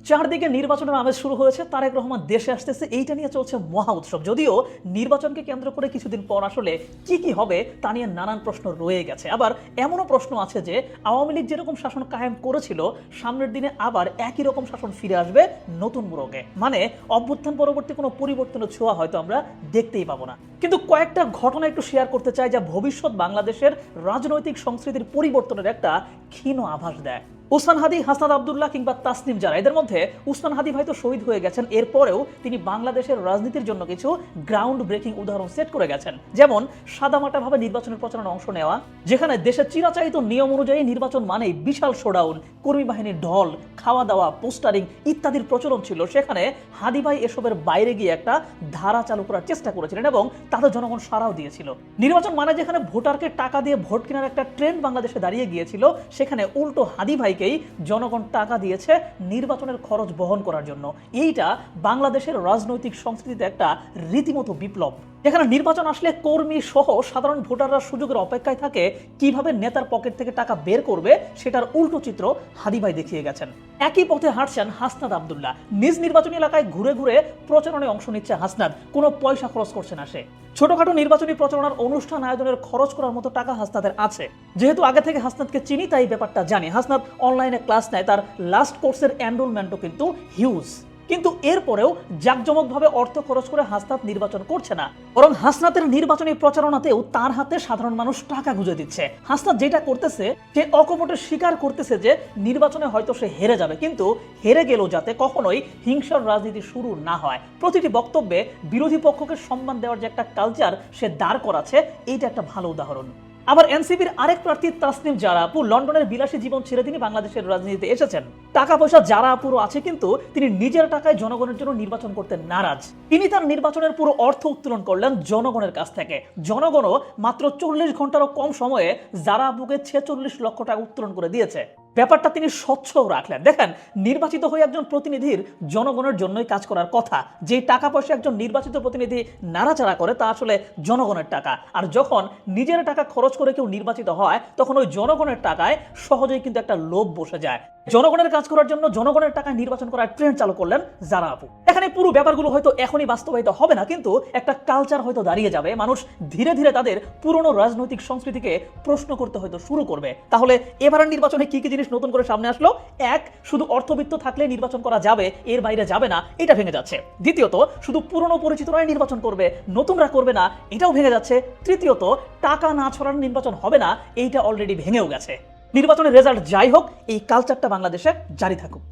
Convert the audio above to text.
চারদিকে নির্বাচনের আমেজ শুরু হয়েছে, তারেক রহমান দেশে আসতেছে, এইটা নিয়ে চলছে মহা উৎসব। যদিও নির্বাচনকে কেন্দ্র করে কিছুদিন পর আসলে কি হবে তা নিয়ে নানান প্রশ্ন রয়ে গেছে। আবার এমনও প্রশ্ন আছে যে আওয়ামী লীগ যেরকম শাসন কায়েম করেছিল, সামনের দিনে আবার একই রকম শাসন ফিরে আসবে নতুন মোড়কে। মানে অভ্যুত্থান পরবর্তী কোনো পরিবর্তনের ছোঁয়া হয়তো আমরা দেখতেই পাবো না। কিন্তু কয়েকটা ঘটনা একটু শেয়ার করতে চাই, যা ভবিষ্যৎ বাংলাদেশের রাজনৈতিক সংস্কৃতির পরিবর্তনের একটা ক্ষীণ আভাস দেয়। উসমান হাদি, হাসনাত আব্দুল্লাহ কিংবা তাসনিম জারা, এদের মধ্যে উসমান হাদি ভাই তো শহীদ হয়ে গেছেন, এরপরেও তিনি বাংলাদেশের রাজনীতির জন্য কিছু গ্রাউন্ড ব্রেকিং উদাহরণ সেট করে গেছেন। যেমন সাদামাটাভাবে নির্বাচনের প্রচারণা অংশ নেওয়া, যেখানে দেশের চিরাচারিত নিয়ম অনুযায়ী নির্বাচন মানেই বিশাল শোডাউন, কর্মী বাহিনীর ঢল, খাওয়া দাওয়া, পোস্টারিং ইত্যাদির প্রচলন ছিল। সেখানে হাদি ভাই এসবের বাইরে গিয়ে একটা ধারা চালু করার চেষ্টা করেছিলেন এবং তাদের জনগণ সাড়াও দিয়েছিল। নির্বাচন মানে যেখানে ভোটারকে টাকা দিয়ে ভোট কেনার একটা ট্রেন্ড বাংলাদেশে দাঁড়িয়ে গিয়েছিল, সেখানে উল্টো হাদি ভাই জনগণ টাকা দিয়েছে নির্বাচনের খরচ বহন করার জন্য। এইটা বাংলাদেশের রাজনৈতিক সংস্কৃতিতে একটা রীতিমতো বিপ্লব, যেখানে নির্বাচন আসলে কর্মী সহ সাধারণ ভোটাররা সুযোগের অপেক্ষায় থাকে, কিভাবে নেতার পকেট থেকে টাকা বের করবে সেটার উল্টো চিত্র হাদি ভাই দেখিয়ে গেছেন। একই পথে হাঁটছেন হাসনাত আব্দুল্লাহ। নিজ নির্বাচনী এলাকায় ঘুরে ঘুরে প্রচারণায় অংশ নিচ্ছে হাসনাত, কোনো পয়সা খরচ করছে না সে। ছোটখাটো নির্বাচনী প্রচারণার অনুষ্ঠান আয়োজনের খরচ করার মতো টাকা হাসনাতের আছে। যেহেতু আগে থেকে হাসনাতকে চিনি, তাই ব্যাপারটা জানি। হাসনাত অনলাইনে ক্লাস নেয়, তার লাস্ট কোর্সের এনরোলমেন্টও কিন্তু হিউজ। কিন্তু এরপরেও জাঁকজমকভাবে অর্থ খরচ করে হাসনাত নির্বাচন করছে না, বরং হাসনাতের নির্বাচনী প্রচারণাতেও তার হাতে সাধারণ মানুষ টাকা গুঁজে দিচ্ছে। হাসনাত যেটা করতেছে, সে অকপটে স্বীকার করতেছে যে নির্বাচনে হয়তো সে হেরে যাবে, কিন্তু হেরে গেলেও যাতে কখনোই হিংসার রাজনীতি শুরু না হয়। প্রতিটি বক্তব্যে বিরোধী পক্ষকে সম্মান দেওয়ার যে একটা কালচার সে দাঁড় করাচ্ছে, এইটা একটা ভালো উদাহরণ। আবার এনসিপির আরেক প্রার্থী তাসনিম জারা আপু, লন্ডনের বিলাসী জীবন ছেড়ে তিনি বাংলাদেশের রাজনীতিতে এসেছেন। টাকা পয়সা জারা আপুরও আছে, কিন্তু তিনি নিজের টাকায় জনগণের জন্য নির্বাচন করতে নারাজ। তিনি তার নির্বাচনের পুরো অর্থ উত্তোলন করলেন জনগণের কাছ থেকে। জনগণও মাত্র 40 ঘন্টারও কম সময়ে জারা আপুকে 46 লক্ষ টাকা উত্তোলন করে দিয়েছে। ব্যাপারটা তিনি স্বচ্ছ রাখলেন। দেখেন, নির্বাচিত হয়ে একজন প্রতিনিধির জনগণের জন্যই কাজ করার কথা। যে টাকা পয়সা একজন নির্বাচিত প্রতিনিধি নাড়াচাড়া করে, তা আসলে জনগণের টাকা। আর যখন নিজের টাকা খরচ করে কেউ নির্বাচিত হয়, তখন ওই জনগণের টাকায় সহজেই কিন্তু একটা লোভ বসে যায়। জনগণের কাজ করার জন্য জনগণের টাকায় নির্বাচন করার ট্রেন্ড চালু করলেন জারা আপু। এখানে পুরো ব্যাপারগুলো হয়তো এখনই বাস্তবায়িত হবে না, কিন্তু একটা কালচার হয়তো দাঁড়িয়ে যাবে। মানুষ ধীরে ধীরে তাদের পুরনো রাজনৈতিক সংস্কৃতিকে প্রশ্ন করতে হয়তো শুরু করবে। তাহলে এবারের নির্বাচনে কি কি জিনিস নতুন করে সামনে আসলো? এক, শুধু অর্থবিত্ত থাকলে নির্বাচন করা যাবে, এর বাইরে যাবে না, এটা ভেঙে যাচ্ছে। দ্বিতীয়ত, শুধু পুরনো পরিচিতরাই নির্বাচন করবে, নতুনরা করবে না, এটাও ভেঙে যাচ্ছে। তৃতীয়ত, টাকা না ছড়ানো নির্বাচন হবে না, এইটা অলরেডি ভেঙেও গেছে। নির্বাচনের রেজাল্ট যাই হোক, এই কালচারটা বাংলাদেশে জারি থাকুক।